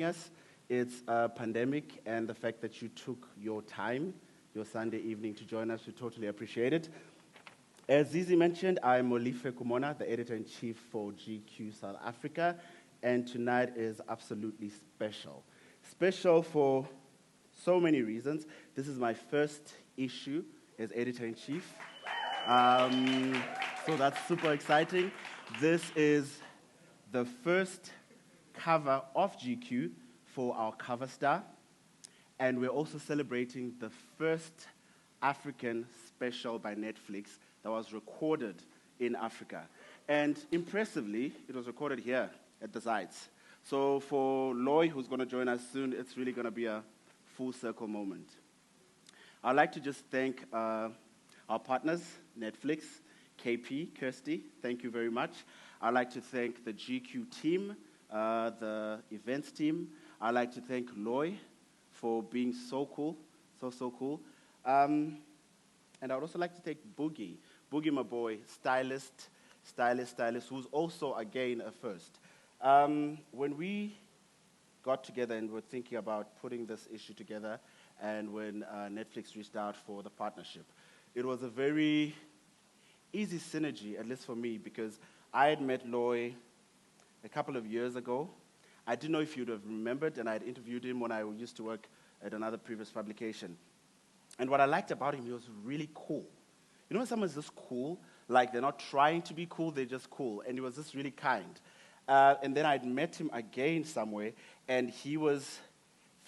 joining us. It's a pandemic, and the fact that you took your time, your Sunday evening, to join us, we totally appreciate it. As Zizi mentioned, I'm Molife Kumona, the editor-in-chief for GQ South Africa, and tonight is absolutely special. Special for so many reasons. This is my first issue as editor-in-chief, so that's super exciting. This is the first cover of GQ for our cover star, and we're also celebrating the first African special by Netflix that was recorded in Africa. And impressively, it was recorded here at the sites. So for Loy, who's going to join us soon, it's really going to be a full circle moment. I'd like to just thank our partners, Netflix, KP, Kirsty, thank you very much. I'd like to thank the GQ team, the events team. I'd like to thank Loy for being so cool, so cool. And I would also like to thank Boogie, my boy, stylist, who's also, again, a first. When we got together and were thinking about putting this issue together, and when Netflix reached out for the partnership, it was a very easy synergy, at least for me, because I had met Loy a couple of years ago. I didn't know if you'd have remembered, and I had interviewed him when I used to work at another previous publication. And what I liked about him, he was really cool. You know when someone's just cool, like they're not trying to be cool, they're just cool, and he was just really kind. And then I'd met him again somewhere, and he was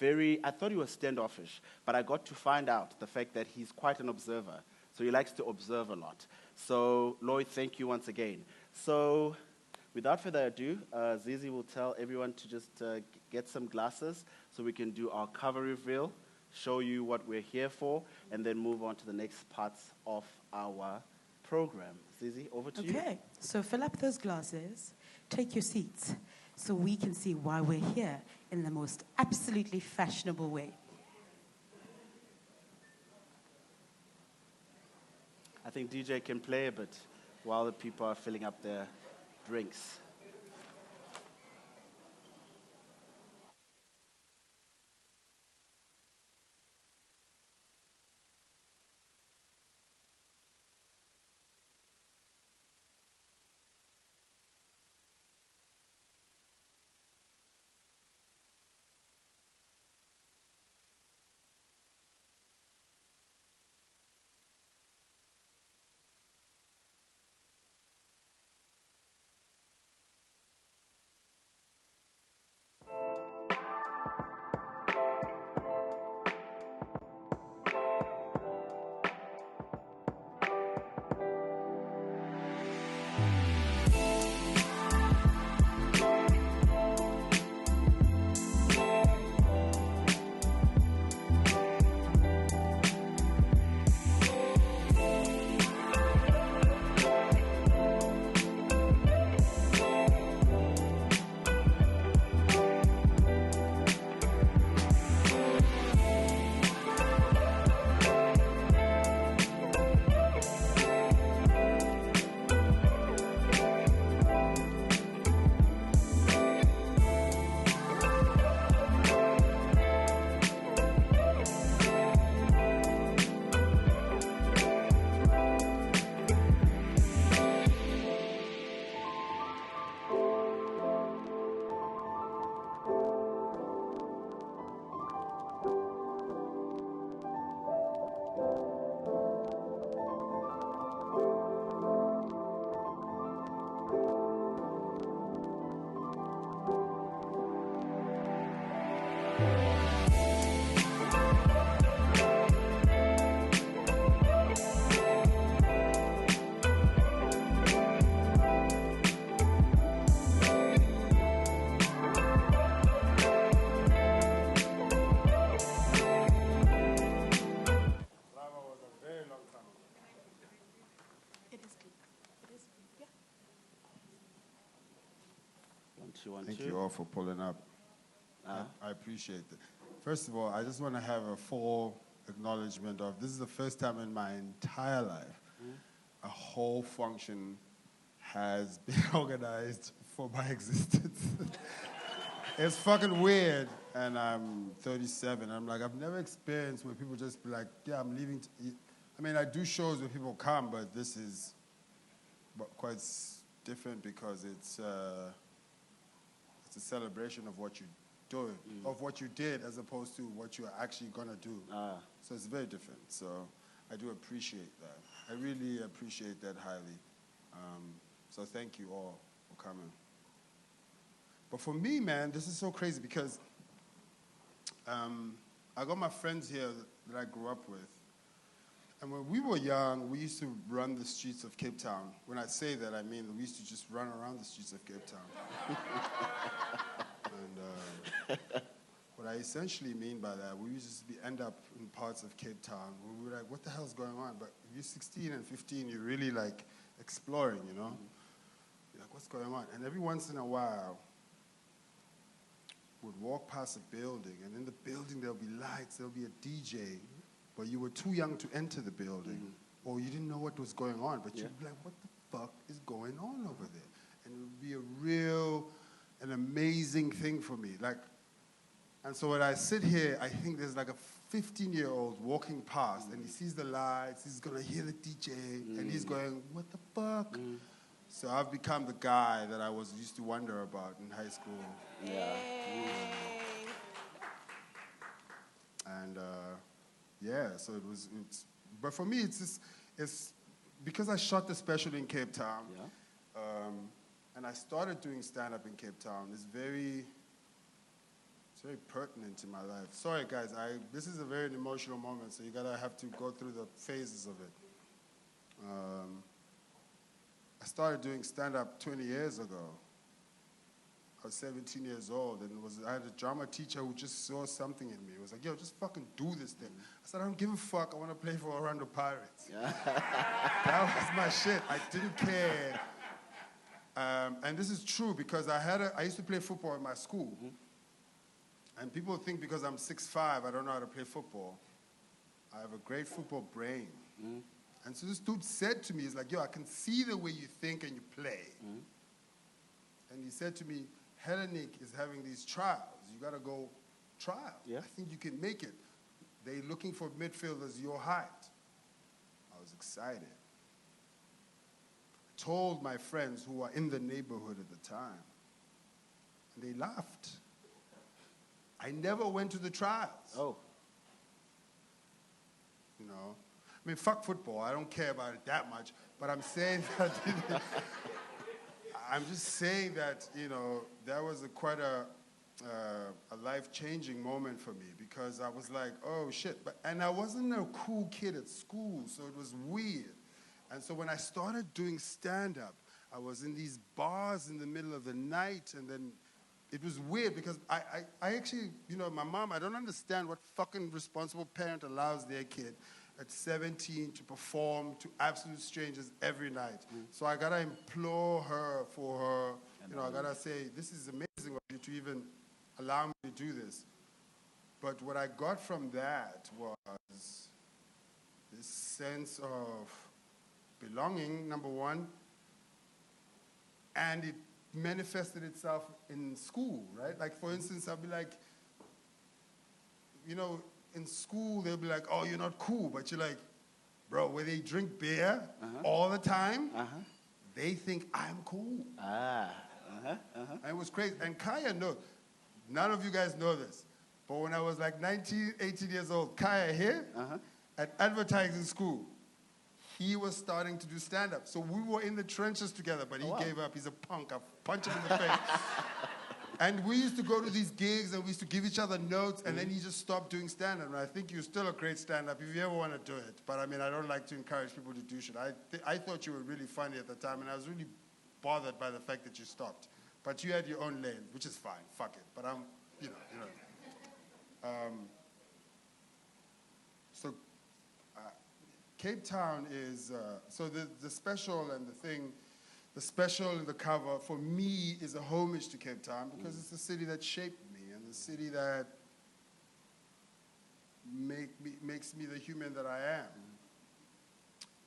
I thought he was standoffish, but I got to find out the fact that he's quite an observer. So he likes to observe a lot. So, Lloyd, thank you once again. So, without further ado, Zizi will tell everyone to just get some glasses so we can do our cover reveal, show you what we're here for, and then move on to the next parts of our program. Zizi, over to you. Okay, so fill up those glasses, take your seats, so we can see why we're here in the most absolutely fashionable way. I think DJ can play a bit while the people are filling up their drinks. Thank you all for pulling up. I appreciate it. First of all, I just want to have a full acknowledgement of this is the first time in my entire life a whole function has been organized for my existence. It's fucking weird, and I'm 37. I'm like, I've never experienced where people just be like, yeah, I'm leaving. I mean, I do shows where people come, but this is quite different because it's a celebration of what you do, of what you did, as opposed to what you are actually gonna do. So it's very different. So I do appreciate that. I really appreciate that highly. So thank you all for coming. But for me, man, this is so crazy because I got my friends here that I grew up with. And when we were young, we used to run the streets of Cape Town. When I say that, I mean we used to just run around the streets of Cape Town. And what I essentially mean by that, we used to end up in parts of Cape Town where we were like, what the hell's going on? But if you're 16 and 15, you're really like exploring, you know? You're like, what's going on? And every once in a while, would walk past a building, and in the building there'll be lights, there'll be a DJ, but you were too young to enter the building, or you didn't know what was going on, but you'd be like, what the fuck is going on over there? And it would be an amazing thing for me. Like, and so when I sit here, I think there's like a 15-year-old walking past, and he sees the lights, he's gonna hear the DJ, and he's going, what the fuck? So I've become the guy that I used to wonder about in high school. Yeah. And yeah, so it's but for me, it's because I shot the special in Cape Town, and I started doing stand-up in Cape Town. It's very pertinent to my life. Sorry, guys, this is a very emotional moment, so you have to go through the phases of it. I started doing stand-up 20 years ago. I was 17 years old, and I had a drama teacher who just saw something in me. He was like, yo, just fucking do this thing. I said, I don't give a fuck. I want to play for Orlando Pirates. That was my shit. I didn't care. And this is true because I used to play football at my school. And people think because I'm 6'5", I don't know how to play football. I have a great football brain. And so this dude said to me, he's like, yo, I can see the way you think and you play. And he said to me, Hellenic is having these trials. You got to go trial. I think you can make it. They're looking for midfielders your height. I was excited. I told my friends who were in the neighborhood at the time, and they laughed. I never went to the trials. Oh. You know? I mean, fuck football. I don't care about it that much. But I'm saying that... I'm just saying that, you know, that was quite a life-changing moment for me because I was like, oh, shit. And I wasn't a cool kid at school, so it was weird. And so when I started doing stand-up, I was in these bars in the middle of the night, and then it was weird because I actually, you know, my mom, I don't understand what fucking responsible parent allows their kid at 17 to perform to absolute strangers every night. So I gotta implore her for her, you know, I gotta say, this is amazing of you to even allow me to do this. But what I got from that was this sense of belonging, number one, and it manifested itself in school, right? Like, for instance, I'll be like, you know, in school, they'll be like, oh, you're not cool. But you're like, bro, where they drink beer all the time, they think I'm cool. And it was crazy. And Kaya knows. None of you guys know this. But when I was like 19, 18 years old, Kaya here, at advertising school, he was starting to do stand-up. So we were in the trenches together, but he gave up. He's a punk. I punched him in the face. And we used to go to these gigs, and we used to give each other notes, and then he just stopped doing stand-up. And I think you're still a great stand-up if you ever want to do it. But, I mean, I don't like to encourage people to do shit. I thought you were really funny at the time, and I was really bothered by the fact that you stopped. But you had your own lane, which is fine. Fuck it. But I'm, you know. So Cape Town is, so the special and the thing, the special and the cover, for me, is a homage to Cape Town because it's the city that shaped me and the city that makes me the human that I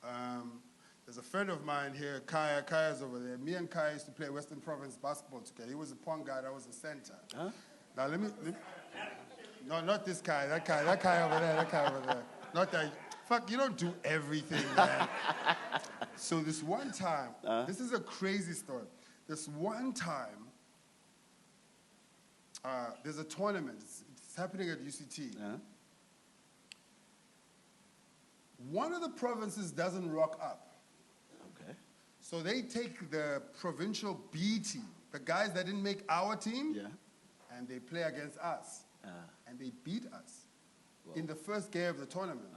am. There's a friend of mine here, Kaya. Kaya's over there. Me and Kaya used to play Western Province basketball together. He was a point guard, I was a center. Huh? Now no, not this guy. That guy over there. That guy over there. Not that. Fuck, you don't do everything, man. So this one time, this is a crazy story. This one time, there's a tournament. It's happening at UCT. One of the provinces doesn't rock up. Okay. So they take the provincial B team, the guys that didn't make our team, and they play against us. And they beat us in the first game of the tournament.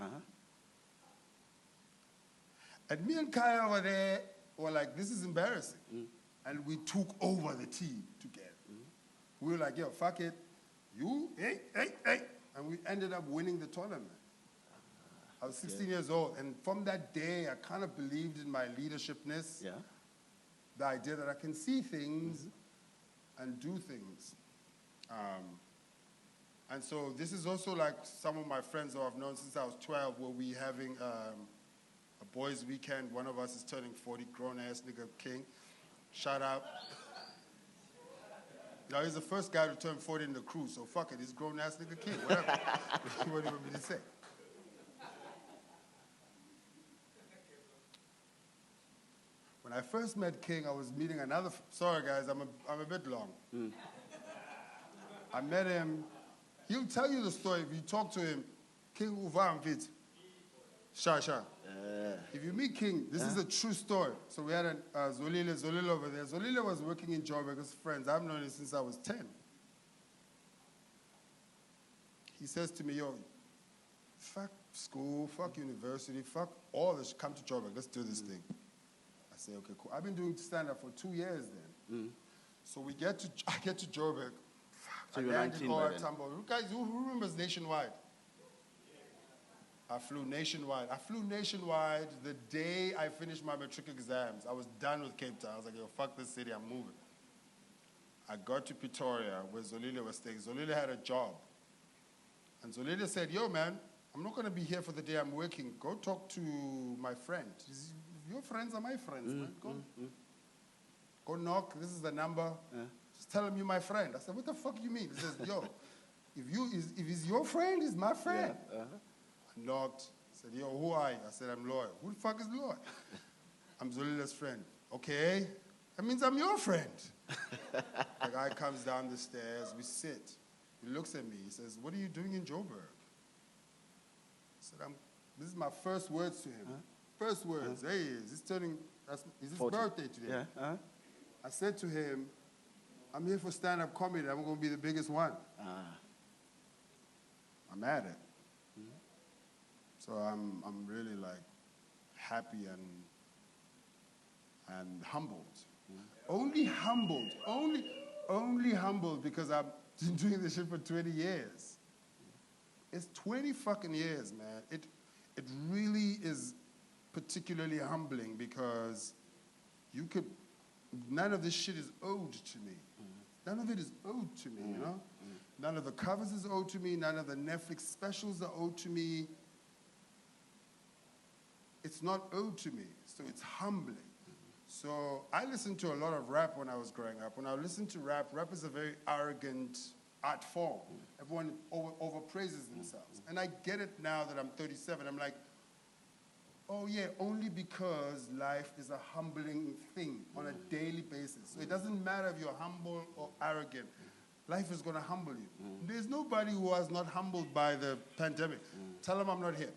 And me and Kaya over there were like, this is embarrassing. And we took over the team together. We were like, yo, fuck it. You, hey. And we ended up winning the tournament. I was 16 years old. And from that day, I kind of believed in my leadershipness. The idea that I can see things and do things. And so this is also like some of my friends who I've known since I was 12, where we having a boys' weekend. One of us is turning 40, grown-ass nigga king. Shout out. Now, he's the first guy to turn 40 in the crew, so fuck it, he's grown-ass nigga king, whatever. What do you want me to say? When I first met King, I was meeting another, sorry guys, I'm a bit long. I met him. He'll tell you the story. If you talk to him, King Uvam Fit. Sha. If you meet King, this is a true story. So we had Zolile over there. Zolile was working in Joburg as friends. I've known him since I was 10. He says to me, yo, fuck school, fuck university, fuck all this. Come to Joburg, let's do this thing. I say, okay, cool. I've been doing stand-up for 2 years then. So I get to Joburg. So you're 19 by then. Guys, who remembers Nationwide? I flew nationwide. The day I finished my matric exams. I was done with Cape Town. I was like, yo, fuck this city, I'm moving. I got to Pretoria, where Zolile was staying. Zolile had a job. And Zolile said, yo, man, I'm not going to be here for the day I'm working. Go talk to my friend. Your friends are my friends, man. Go knock. This is the number. Just tell him you're my friend. I said, what the fuck you mean? He says, yo, if he's your friend, he's my friend. I knocked. Said, yo, who are you? I said, I'm Lloyd. Who the fuck is Lloyd? I'm Zolile's friend. Okay. That means I'm your friend. The guy comes down the stairs. We sit. He looks at me. He says, what are you doing in Joburg? I said, this is my first words to him. First words. Hey, is his 40. birthday today? I said to him, I'm here for stand-up comedy. I'm going to be the biggest one. I'm at it. So I'm really like happy and humbled. Only humbled because I've been doing this shit for 20 years. It's 20 fucking years, man. It really is particularly humbling because none of this shit is owed to me. None of it is owed to me, you know? None of the covers is owed to me. None of the Netflix specials are owed to me. It's not owed to me, so it's humbling. So I listened to a lot of rap when I was growing up. When I listened to rap is a very arrogant art form. Everyone overpraises themselves. And I get it now that I'm 37. I'm like, oh yeah, only because life is a humbling thing on a daily basis. So it doesn't matter if you're humble or arrogant. Life is going to humble you. There's nobody who was not humbled by the pandemic. Tell them I'm not here.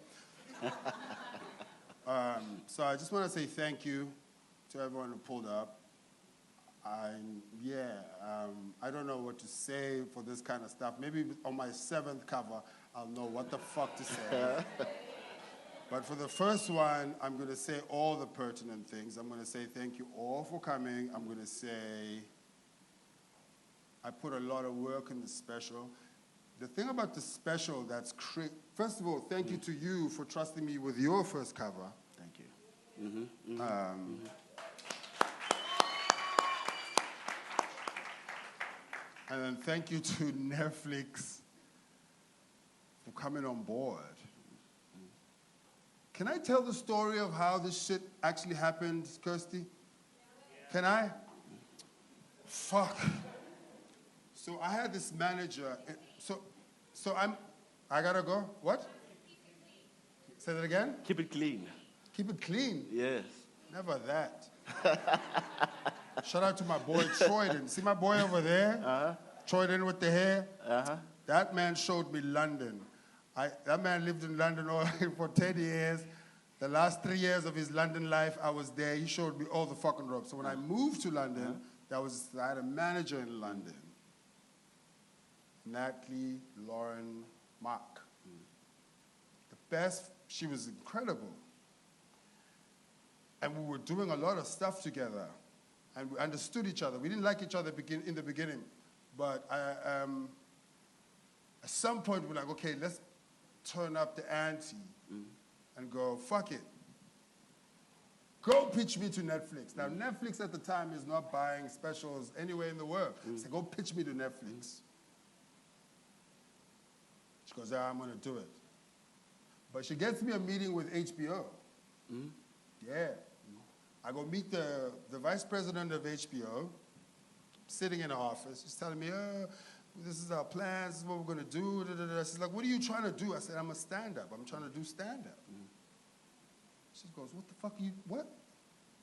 So I just want to say thank you to everyone who pulled up. I don't know what to say for this kind of stuff. Maybe on my 7th cover, I'll know what the fuck to say. But for the first one, I'm going to say all the pertinent things. I'm going to say thank you all for coming. I'm going to say I put a lot of work in the special. The thing about the special that's first of all, thank you to you for trusting me with your first cover. Thank you. And then thank you to Netflix for coming on board. Can I tell the story of how this shit actually happened, Kirsty? Can I? Fuck. So I had this manager. I gotta go. What? Say that again? Keep it clean. Keep it clean? Yes. Never that. Shout out to my boy Troyden. See my boy over there? Troyden with the hair? That man showed me London. That man lived in London for 10 years. The last 3 years of his London life, I was there. He showed me all the fucking ropes. So when I moved to London, I had a manager in London. Natalie Lauren Mark. The best, she was incredible. And we were doing a lot of stuff together. And we understood each other. We didn't like each other in the beginning. But at some point, we're like, okay, let's turn up the ante and go, fuck it. Go pitch me to Netflix. Now, Netflix at the time is not buying specials anywhere in the world. So go pitch me to Netflix. She goes, yeah, I'm going to do it. But she gets me a meeting with HBO. Yeah. I go meet the vice president of HBO, sitting in the office. She's telling me, this is our plans, this is what we're going to do. She's like, what are you trying to do? I said, I'm a stand-up. I'm trying to do stand-up. She goes, what the fuck are you, what?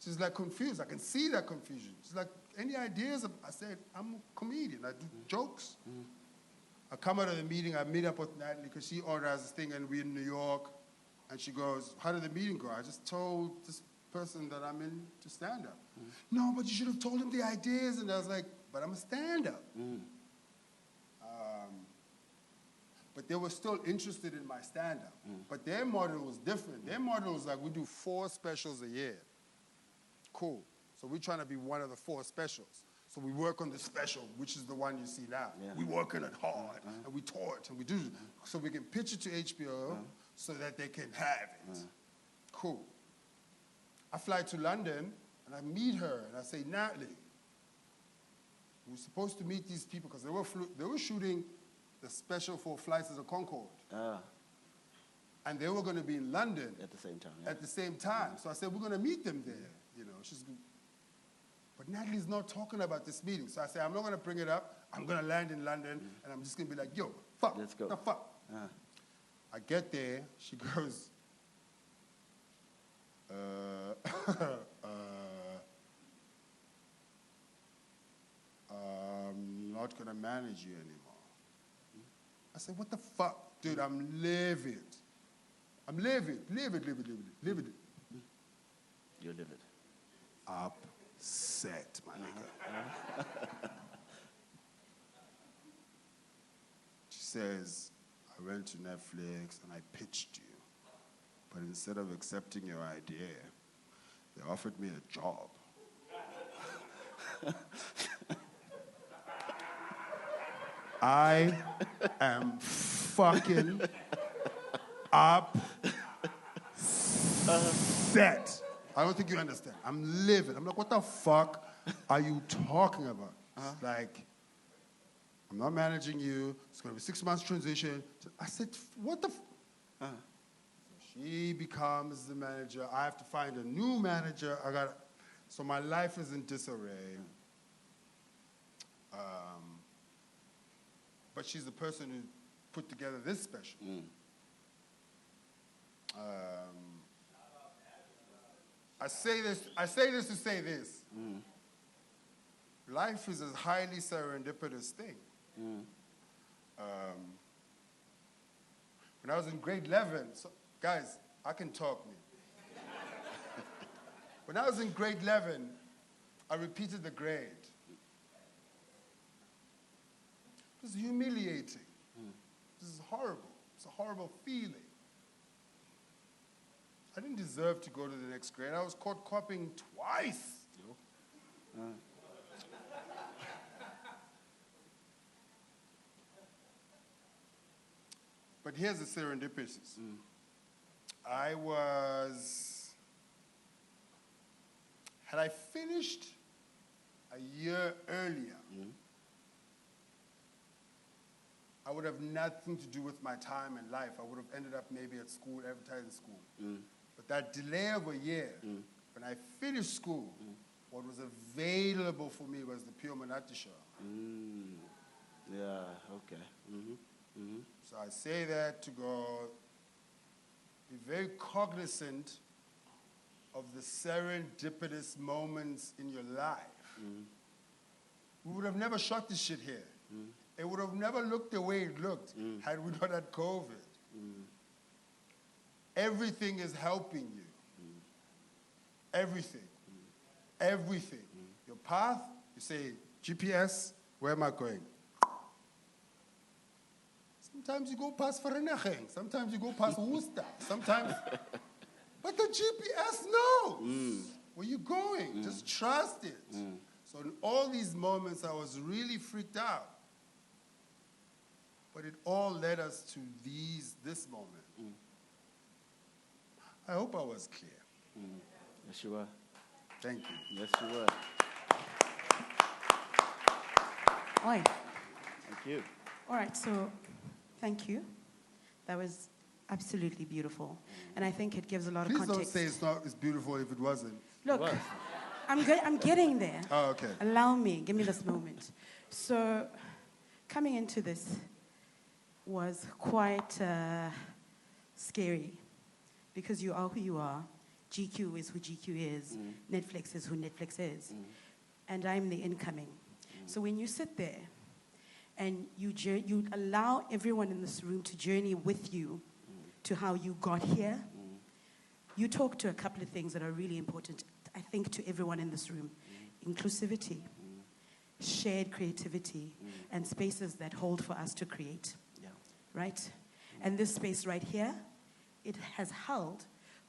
She's like confused. I can see that confusion. She's like, any ideas? I said, I'm a comedian. I do jokes. I come out of the meeting. I meet up with Natalie because she organized this thing and we're in New York. And she goes, how did the meeting go? I just told this person that I'm in to stand up. No, but you should have told him the ideas. And I was like, but I'm a stand-up. But they were still interested in my stand-up. But their model was different. Their model was like, we do 4 specials a year. Cool. So we're trying to be one of the 4 specials. So we work on the special, which is the one you see now. We work on it hard, and we tour it, and we do it. So we can pitch it to HBO so that they can have it. Cool. I fly to London, and I meet her, and I say, Natalie, we're supposed to meet these people, because they were shooting the special for Flights of the Concorde. And they were going to be in London. At the same time. At the same time. So I said, we're going to meet them there. You know, but Natalie's not talking about this meeting. So I said, I'm not going to bring it up. I'm going to land in London, and I'm just going to be like, yo, fuck. Let's go. The fuck. I get there. She goes, I'm not going to manage you anymore. I said, what the fuck? Dude, I'm livid. I'm livid. Livid. You're livid. Upset, my nigga. She says, I went to Netflix and I pitched you. But instead of accepting your idea, they offered me a job. I am fucking upset. I don't think you understand. I'm livid. I'm like, what the fuck are you talking about? Like, I'm not managing you. It's going to be 6 months transition. I said, what the So she becomes the manager. I have to find a new manager. So my life is in disarray. But she's the person who put together this special. I say this to say this. Life is a highly serendipitous thing. When I was in grade 11, guys, I can talk me. When I was in grade 11, I repeated the grade. It was humiliating. This is horrible. It's a horrible feeling. I didn't deserve to go to the next grade. I was caught copying twice. But here's the serendipity. Had I finished a year earlier, I would have nothing to do with my time and life. I would have ended up maybe at school, advertising school. But that delay of a year, when I finished school, what was available for me was the Pure Monatisha. Yeah, okay. So I say that to go, be very cognizant of the serendipitous moments in your life. We would have never shot this shit here. It would have never looked the way it looked had we not had COVID. Everything is helping you. Everything. Everything. Your path, you say, GPS, where am I going? Sometimes you go past Vereeniging. Sometimes you go past Worcester. Sometimes, but the GPS knows where you're going. Just trust it. So in all these moments, I was really freaked out. But it all led us to this moment. I hope I was clear. Yes, you were. Thank you. Yes, you were. Oi. Thank you. All right, so thank you. That was absolutely beautiful. And I think it gives a lot of Please context. don't say it's beautiful if it wasn't. Look, What? I'm getting there. Oh, okay. Allow me, give me this moment. So coming into this was quite scary because you are who you are. GQ is who GQ is. Netflix is who Netflix is. And I'm the incoming. So when you sit there and you allow everyone in this room to journey with you to how you got here, you talk to a couple of things that are really important, I think, to everyone in this room. Inclusivity, shared creativity, and spaces that hold for us to create. Yeah. Right? And this space right here, it has held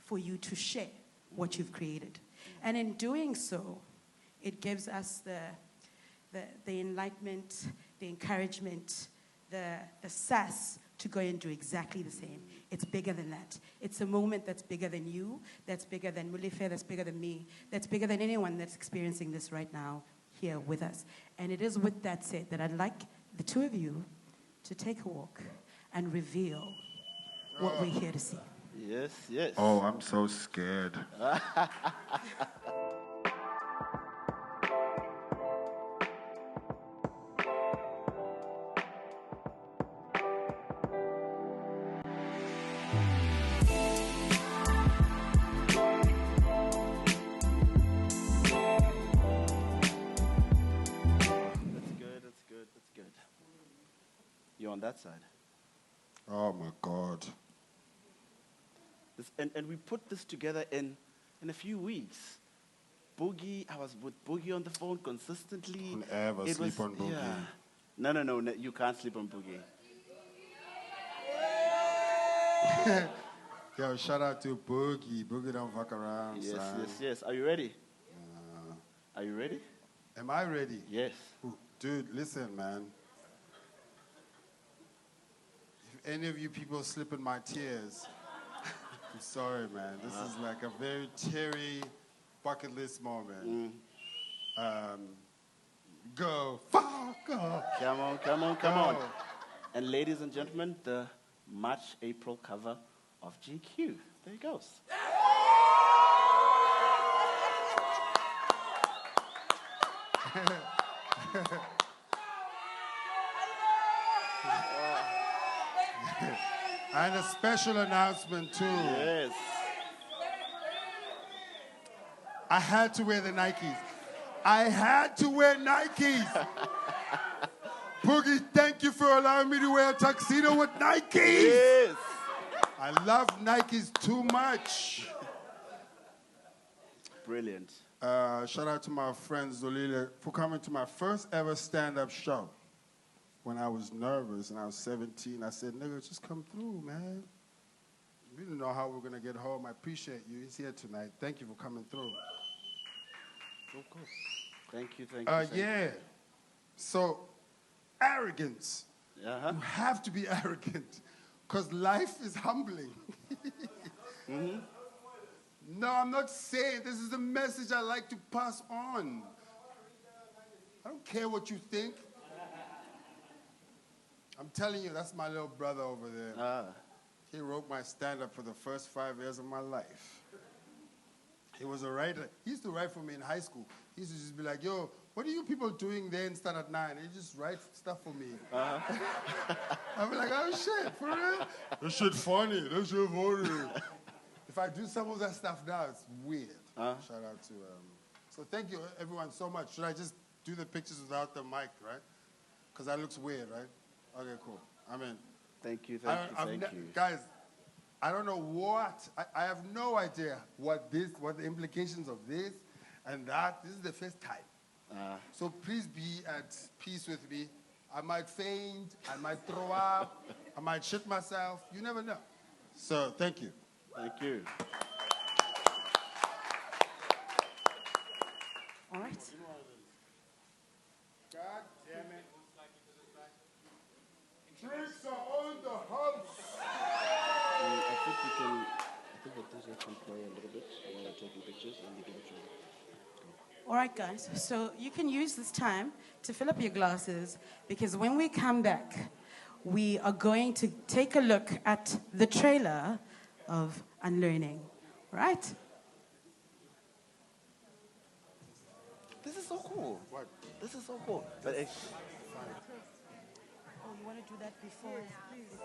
for you to share what you've created. And in doing so, it gives us the enlightenment, the encouragement, the sass to go and do exactly the same. It's bigger than that. It's a moment that's bigger than you, that's bigger than Mulife, that's bigger than me, that's bigger than anyone that's experiencing this right now here with us. And it is with that said that I'd like the two of you to take a walk and reveal what we're here to see. Yes, yes. Oh, I'm so scared. That's good. You're on that side. Oh, my God. And we put this together in a few weeks. Boogie, I was with Boogie on the phone consistently. Don't ever sleep on Boogie. Yeah. No, you can't sleep on Boogie. Yo, shout out to Boogie. Boogie don't fuck around, Yes, son. yes. Are you ready? Are you ready? Am I ready? Yes. Ooh, dude, listen, man. If any of you people slip in my tears, I'm sorry, man. This is like a very teary bucket list moment. Go, fuck off. Come on. And ladies and gentlemen, the March-April cover of GQ. There it goes. And a special announcement, too. Yes. I had to wear the Nikes. I had to wear Nikes. Boogie, thank you for allowing me to wear a tuxedo with Nikes. Yes. I love Nikes too much. Brilliant. Shout out to my friend Zolile for coming to my first ever stand-up show. When I was nervous and I was 17, I said, nigga, just come through, man. We didn't know how we were going to get home. I appreciate you. He's here tonight. Thank you for coming through. Of course. Thank you. Yeah. So, arrogance. Uh-huh. You have to be arrogant because life is humbling. No, I'm not saying this is a message I like to pass on. I don't care what you think. I'm telling you, that's my little brother over there. He wrote my stand-up for the first 5 years of my life. He was a writer. He used to write for me in high school. He used to just be like, yo, what are you people doing there in Standard 9? He just write stuff for me. I'd be like, oh, shit, for real? This shit funny. This shit funny. If I do some of that stuff now, it's weird. Shout out to... So thank you, everyone, so much. Should I just do the pictures without the mic, right? Because that looks weird, right? Okay, cool. I'm in. Thank you. Guys, I don't know what, I have no idea what the implications of this and that. This is the first time. So please be at peace with me. I might faint, I might throw up, I might shit myself. You never know. So thank you. Thank you. All right. God damn it. Drinks are on the house. I think the DJ can play a little bit while we're taking pictures and you give it to me. All right, guys. So you can use this time to fill up your glasses because when we come back, we are going to take a look at the trailer of Unlearning. Right? This is so cool. What? This is so cool. But Oh, you want to do that before? Yes, please.